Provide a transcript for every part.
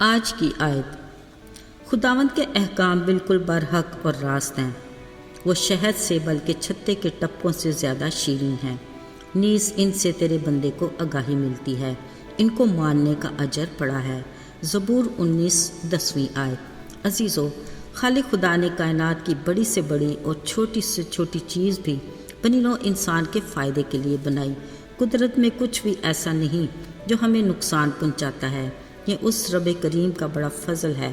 آج کی آیت۔ خداوند کے احکام بالکل برحق اور راست ہیں، وہ شہد سے بلکہ چھتے کے ٹپکوں سے زیادہ شیریں ہیں، نیز ان سے تیرے بندے کو آگاہی ملتی ہے، ان کو ماننے کا اجر بڑا ہے۔ زبور 19 آیت۔ عزیزو، خالق خدا نے کائنات کی بڑی سے بڑی اور چھوٹی سے چھوٹی چیز بھی بنی نوع انسان کے فائدے کے لیے بنائی۔ قدرت میں کچھ بھی ایسا نہیں جو ہمیں نقصان پہنچاتا ہے، یہ اس رب کریم کا بڑا فضل ہے۔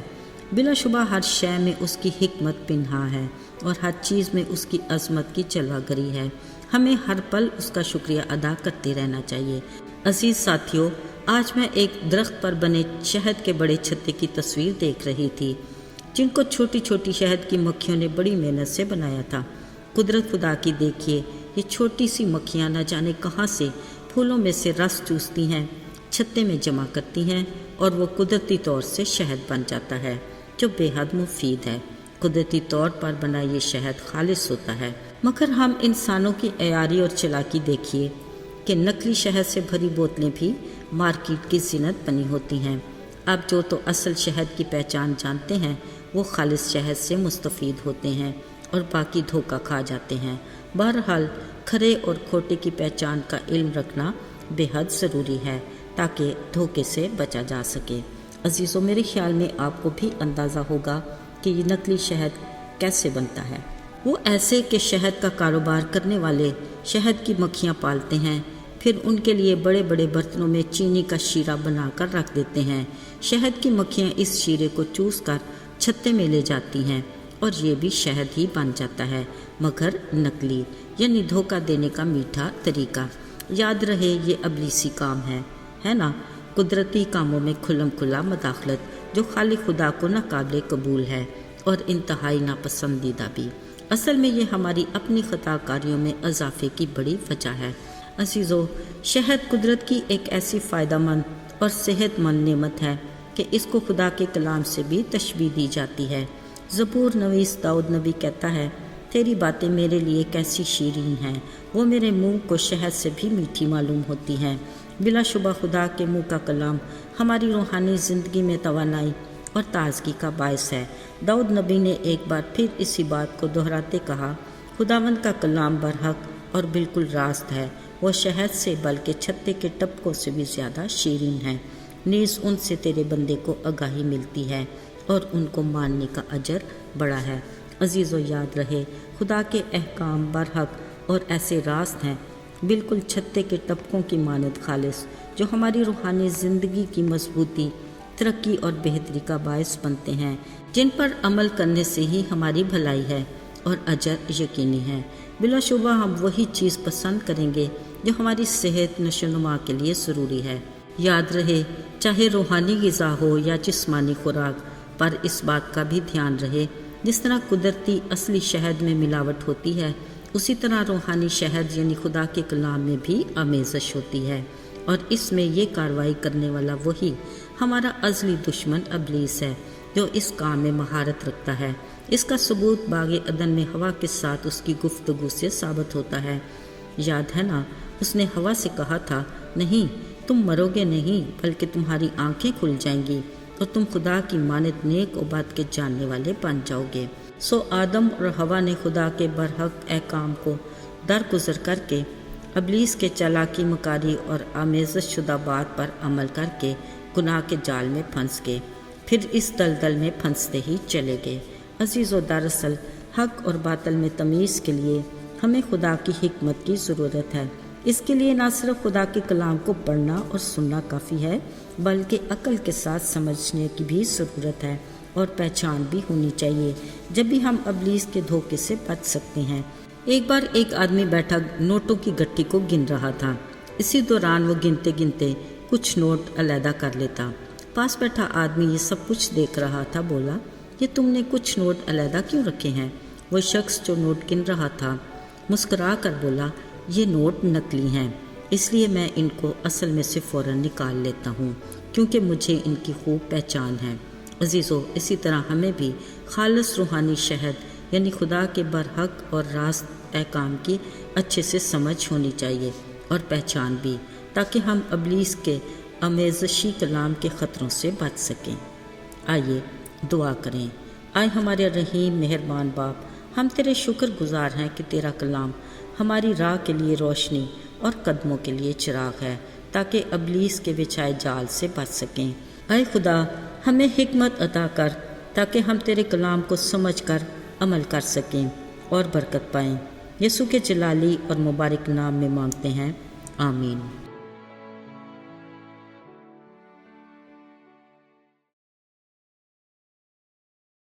بلا شبہ ہر شے میں اس کی حکمت پنہاں ہے اور ہر چیز میں اس کی عظمت کی جلوہ گری ہے۔ ہمیں ہر پل اس کا شکریہ ادا کرتے رہنا چاہیے۔ عزیز ساتھیو، آج میں ایک درخت پر بنے شہد کے بڑے چھتے کی تصویر دیکھ رہی تھی، جن کو چھوٹی چھوٹی شہد کی مکھیوں نے بڑی محنت سے بنایا تھا۔ قدرت خدا کی دیکھیے، یہ چھوٹی سی مکھیاں نہ جانے کہاں سے پھولوں میں سے رس چوستی ہیں، چھتے میں جمع کرتی ہیں اور وہ قدرتی طور سے شہد بن جاتا ہے جو بے حد مفید ہے۔ قدرتی طور پر بنا یہ شہد خالص ہوتا ہے، مگر ہم انسانوں کی عیاری اور چلاکی دیکھیے کہ نقلی شہد سے بھری بوتلیں بھی مارکیٹ کی زینت بنی ہوتی ہیں۔ اب جو تو اصل شہد کی پہچان جانتے ہیں وہ خالص شہد سے مستفید ہوتے ہیں اور باقی دھوکہ کھا جاتے ہیں۔ بہرحال کھرے اور کھوٹے کی پہچان کا علم رکھنا بے حد ضروری ہے تاکہ دھوکے سے بچا جا سکے۔ عزیزو، میرے خیال میں آپ کو بھی اندازہ ہوگا کہ یہ نقلی شہد کیسے بنتا ہے۔ وہ ایسے کہ شہد کا کاروبار کرنے والے شہد کی مکھیاں پالتے ہیں، پھر ان کے لیے بڑے بڑے برتنوں میں چینی کا شیرہ بنا کر رکھ دیتے ہیں۔ شہد کی مکھیاں اس شیرے کو چوس کر چھتے میں لے جاتی ہیں اور یہ بھی شہد ہی بن جاتا ہے، مگر نقلی، یعنی دھوکہ دینے کا میٹھا طریقہ۔ یاد رہے یہ ابلیسی کام ہے نا، قدرتی کاموں میں کھلم کھلا مداخلت جو خالق خدا کو ناقابل قبول ہے اور انتہائی ناپسندیدہ بھی۔ اصل میں یہ ہماری اپنی خطا کاریوں میں اضافے کی بڑی وجہ ہے۔ عزیزو، شہد قدرت کی ایک ایسی فائدہ مند اور صحت مند نعمت ہے کہ اس کو خدا کے کلام سے بھی تشبیہ دی جاتی ہے۔ زبور نویس داؤد نبی کہتا ہے، تیری باتیں میرے لیے کیسی شیریں ہیں، وہ میرے منہ کو شہد سے بھی میٹھی معلوم ہوتی ہیں۔ بلا شبہ خدا کے منہ کا کلام ہماری روحانی زندگی میں توانائی اور تازگی کا باعث ہے۔ داؤد نبی نے ایک بار پھر اسی بات کو دہراتے کہا، خداوند کا کلام برحق اور بالکل راست ہے، وہ شہد سے بلکہ چھتے کے ٹپکوں سے بھی زیادہ شیریں ہے، نیز ان سے تیرے بندے کو آگاہی ملتی ہے اور ان کو ماننے کا اجر بڑا ہے۔ عزیزو، یاد رہے خدا کے احکام برحق اور ایسے راست ہیں، بالکل چھتے کے ٹپکوں کی مانند خالص، جو ہماری روحانی زندگی کی مضبوطی، ترقی اور بہتری کا باعث بنتے ہیں، جن پر عمل کرنے سے ہی ہماری بھلائی ہے اور اجر یقینی ہے۔ بلا شبہ ہم وہی چیز پسند کریں گے جو ہماری صحت نشو و نما کے لیے ضروری ہے۔ یاد رہے، چاہے روحانی غذا ہو یا جسمانی خوراک، پر اس بات کا بھی دھیان رہے جس طرح قدرتی اصلی شہد میں ملاوٹ ہوتی ہے، اسی طرح روحانی شہد یعنی خدا کے کلام میں بھی آمیزش ہوتی ہے، اور اس میں یہ کارروائی کرنے والا وہی ہمارا ازلی دشمن ابلیس ہے جو اس کام میں مہارت رکھتا ہے۔ اس کا ثبوت باغ عدن میں ہوا کے ساتھ اس کی گفتگو سے ثابت ہوتا ہے۔ یاد ہے نا، اس نے ہوا سے کہا تھا، نہیں، تم مرو گے نہیں بلکہ تمہاری آنکھیں کھل جائیں گی اور تم خدا کی مانند نیک و بد کے جاننے والے بن جاؤ گے۔ سو آدم اور ہوا نے خدا کے برحق احکام کو درگزر کر کے ابلیس کے چالاکی مکاری اور آمیزش شدہ بات پر عمل کر کے گناہ کے جال میں پھنس گئے، پھر اس دلدل میں پھنستے ہی چلے گئے۔ عزیزو، دراصل حق اور باطل میں تمیز کے لیے ہمیں خدا کی حکمت کی ضرورت ہے۔ اس کے لیے نہ صرف خدا کے کلام کو پڑھنا اور سننا کافی ہے، بلکہ عقل کے ساتھ سمجھنے کی بھی ضرورت ہے اور پہچان بھی ہونی چاہیے، جب بھی ہم ابلیس کے دھوکے سے بچ سکتے ہیں۔ ایک بار ایک آدمی بیٹھا نوٹوں کی گٹی کو گن رہا تھا، اسی دوران وہ گنتے گنتے کچھ نوٹ علیحدہ کر لیتا۔ پاس بیٹھا آدمی یہ سب کچھ دیکھ رہا تھا، بولا، یہ تم نے کچھ نوٹ علیحدہ کیوں رکھے ہیں؟ وہ شخص جو نوٹ گن رہا تھا مسکرا کر بولا، یہ نوٹ نقلی ہیں، اس لیے میں ان کو اصل میں سے فوراً نکال لیتا ہوں کیونکہ مجھے ان کی خوب پہچان ہے۔ عزیزو، اسی طرح ہمیں بھی خالص روحانی شہد یعنی خدا کے برحق اور راست احکام کی اچھے سے سمجھ ہونی چاہیے اور پہچان بھی، تاکہ ہم ابلیس کے آمیزشی کلام کے خطروں سے بچ سکیں۔ آئیے دعا کریں۔ آئے ہمارے رحیم مہربان باپ، ہم تیرے شکر گزار ہیں کہ تیرا کلام ہماری راہ کے لیے روشنی اور قدموں کے لیے چراغ ہے، تاکہ ابلیس کے بچھائے جال سے بچ سکیں۔ اے خدا، ہمیں حکمت عطا کر تاکہ ہم تیرے کلام کو سمجھ کر عمل کر سکیں اور برکت پائیں۔ یسوع کے جلالی اور مبارک نام میں مانگتے ہیں، آمین۔